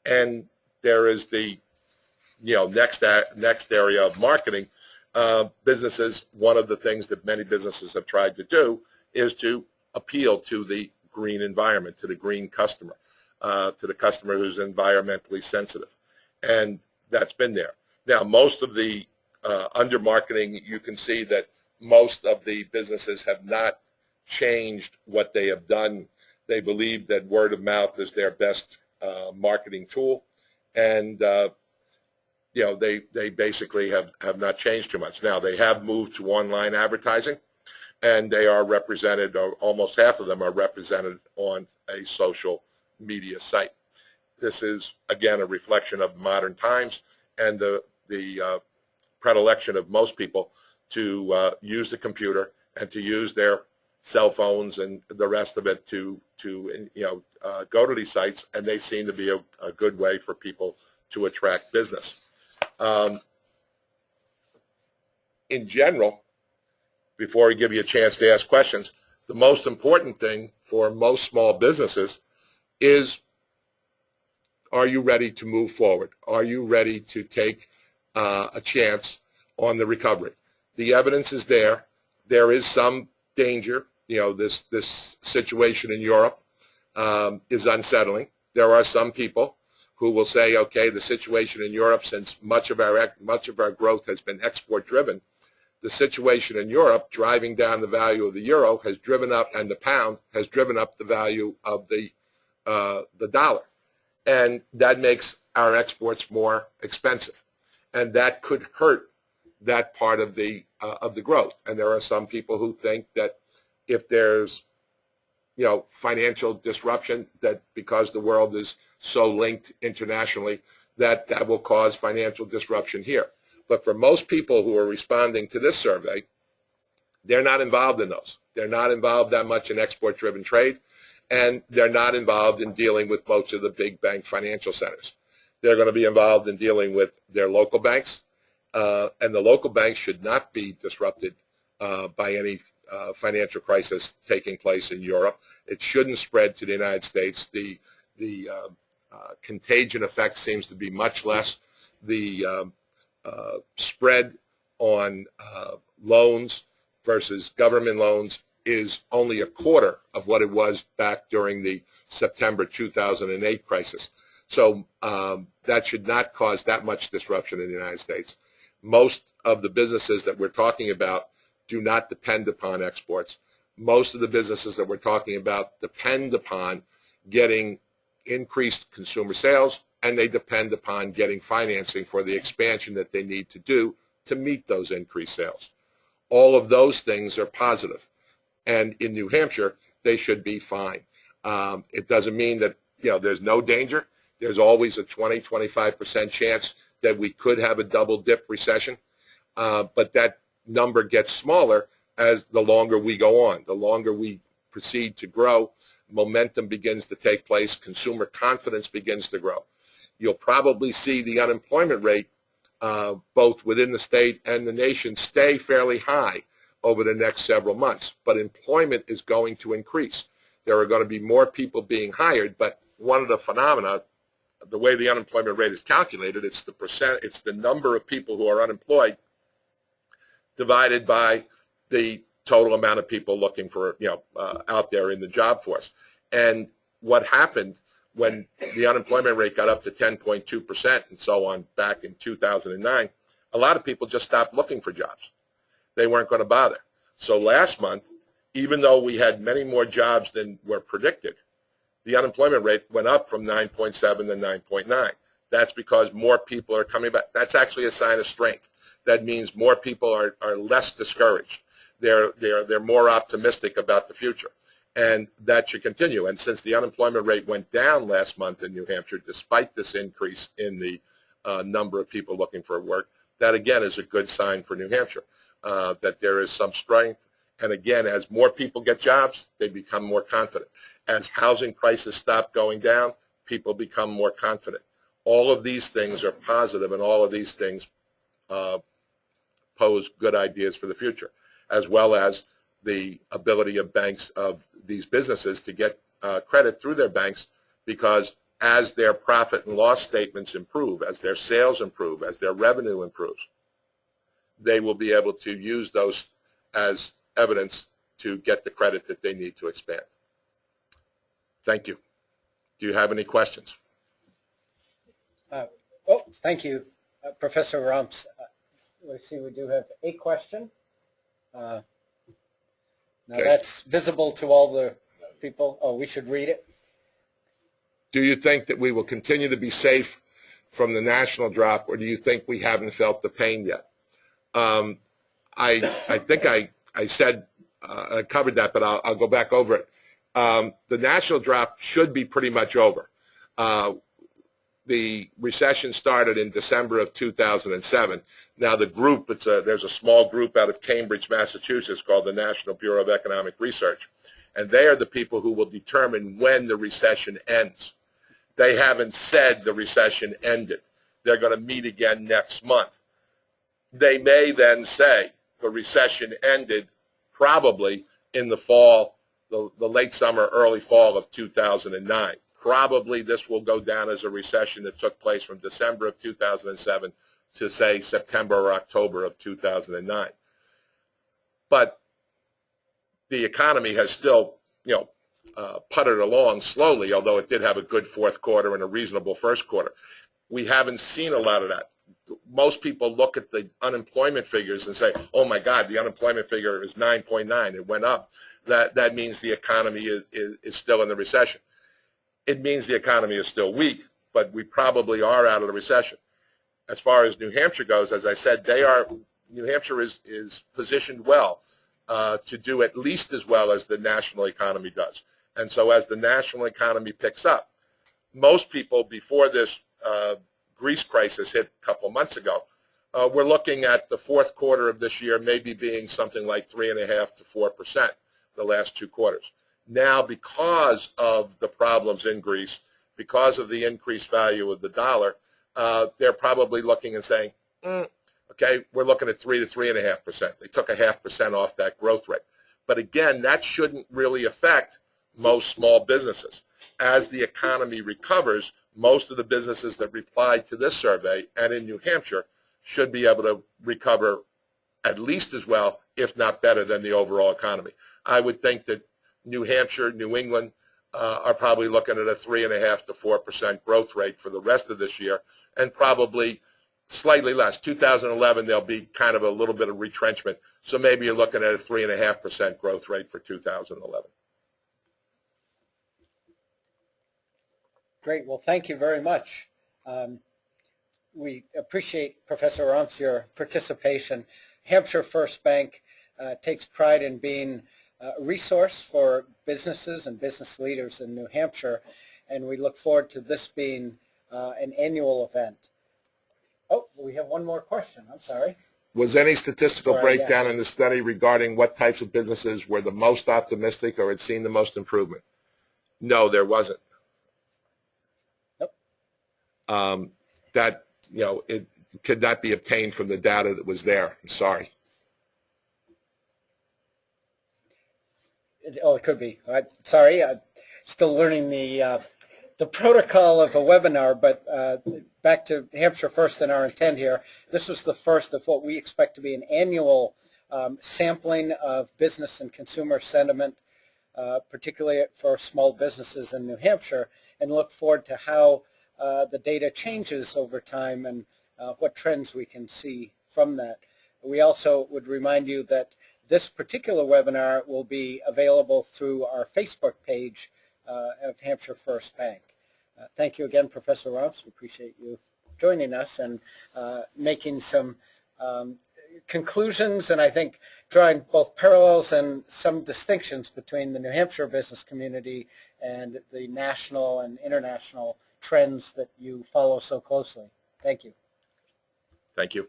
And there is the next area of marketing. Businesses, one of the things that many businesses have tried to do is to appeal to the green environment, to the green customer, to the customer who's environmentally sensitive. And that's been there. Now, most of the under marketing, you can see that most of the businesses have not changed what they have done. They believe that word of mouth is their best marketing tool, and they basically have not changed too much. Now, they have moved to online advertising, and they are represented, or almost half of them are represented on a social media site. This is, again, a reflection of modern times and the predilection of most people to use the computer and to use their cell phones and the rest of it to go to these sites, and they seem to be a good way for people to attract business. In general, before I give you a chance to ask questions, the most important thing for most small businesses is, are you ready to move forward? Are you ready to take a chance on the recovery? The evidence is there. There is some danger. This situation in Europe is unsettling. There are some people who will say, okay, the situation in Europe, since much of our growth has been export driven, the situation in Europe driving down the value of the euro has driven up, and the pound has driven up the value of the dollar, and that makes our exports more expensive, and that could hurt that part of the growth. And there are some people who think that if there's financial disruption, that because the world is so linked internationally, that will cause financial disruption here. But for most people who are responding to this survey, they're not involved in those. They're not involved that much in export-driven trade, and they're not involved in dealing with most of the big bank financial centers. They're going to be involved in dealing with their local banks, and the local banks should not be disrupted by any financial crisis taking place in Europe. It shouldn't spread to the United States. The contagion effect seems to be much less. The spread on loans versus government loans is only a quarter of what it was back during the September 2008 crisis. So that should not cause that much disruption in the United States. Most of the businesses that we're talking about do not depend upon exports. Most of the businesses that we're talking about depend upon getting increased consumer sales, and they depend upon getting financing for the expansion that they need to do to meet those increased sales. All of those things are positive, and in New Hampshire, they should be fine. It doesn't mean that there's no danger. There's always a 20-25% chance that we could have a double-dip recession, but that number gets smaller as the longer we go on. The longer we proceed to grow, momentum begins to take place, consumer confidence begins to grow. You'll probably see the unemployment rate, both within the state and the nation, stay fairly high over the next several months, but employment is going to increase. There are going to be more people being hired, but one of the phenomena, the way the unemployment rate is calculated, it's the number of people who are unemployed divided by the total amount of people looking for, out there in the job force. And what happened when the unemployment rate got up to 10.2% and so on back in 2009, a lot of people just stopped looking for jobs. They weren't going to bother. So last month, even though we had many more jobs than were predicted, the unemployment rate went up from 9.7 to 9.9. That's because more people are coming back. That's actually a sign of strength. That means more people are less discouraged. They're more optimistic about the future, and that should continue. And since the unemployment rate went down last month in New Hampshire, despite this increase in the number of people looking for work, that again is a good sign for New Hampshire, that there is some strength. And again, as more people get jobs, they become more confident. As housing prices stop going down, people become more confident. All of these things are positive, and all of these things pose good ideas for the future, as well as the ability of banks, of these businesses, to get credit through their banks, because as their profit and loss statements improve, as their sales improve, as their revenue improves, they will be able to use those as evidence to get the credit that they need to expand. Thank you. Do you have any questions? Thank you, Professor Rumps. Let's see, we do have a question. Now Okay. That's visible to all the people. Oh, we should read it. Do you think that we will continue to be safe from the national drop, or do you think we haven't felt the pain yet? I think I said I covered that, but I'll go back over it. The national drop should be pretty much over. The recession started in December of 2007. Now the group, there's a small group out of Cambridge, Massachusetts called the National Bureau of Economic Research, and they are the people who will determine when the recession ends. They haven't said the recession ended. They're going to meet again next month. They may then say the recession ended probably in the fall, the late summer, early fall of 2009. Probably this will go down as a recession that took place from December of 2007 to, say, September or October of 2009. But the economy has still, puttered along slowly, although it did have a good fourth quarter and a reasonable first quarter. We haven't seen a lot of that. Most people look at the unemployment figures and say, oh my God, the unemployment figure is 9.9. It went up. That means the economy is still in the recession. It means the economy is still weak, but we probably are out of the recession. As far as New Hampshire goes, as I said, New Hampshire is positioned well to do at least as well as the national economy does. And so as the national economy picks up, most people before this Greece crisis hit a couple months ago, we're looking at the fourth quarter of this year maybe being something like 3.5% to 4% the last two quarters. Now, because of the problems in Greece, because of the increased value of the dollar, they're probably looking and saying, okay, we're looking at 3 to 3.5%. They took 0.5% off that growth rate. But again, that shouldn't really affect most small businesses. As the economy recovers, most of the businesses that replied to this survey and in New Hampshire should be able to recover at least as well, if not better, than the overall economy. I would think that New Hampshire, New England are probably looking at a 3.5% to 4% growth rate for the rest of this year, and probably slightly less. 2011, there'll be kind of a little bit of retrenchment, so maybe you're looking at a 3.5% growth rate for 2011. Great. Well, thank you very much. We appreciate, Professor Rumps, your participation. Hampshire First Bank takes pride in being a resource for businesses and business leaders in New Hampshire, and we look forward to this being an annual event. Oh, we have one more question. I'm sorry. Was any statistical breakdown in the study regarding what types of businesses were the most optimistic or had seen the most improvement? No, there wasn't. Nope. That, it could not be obtained from the data that was there. I'm sorry. It could be. Sorry, I'm still learning the protocol of a webinar, but back to Hampshire First and our intent here. This was the first of what we expect to be an annual sampling of business and consumer sentiment, particularly for small businesses in New Hampshire, and look forward to how the data changes over time and what trends we can see from that. We also would remind you that this particular webinar will be available through our Facebook page of Hampshire First Bank. Thank you again, Professor Rumps. We appreciate you joining us and making some conclusions, and I think drawing both parallels and some distinctions between the New Hampshire business community and the national and international trends that you follow so closely. Thank you. Thank you.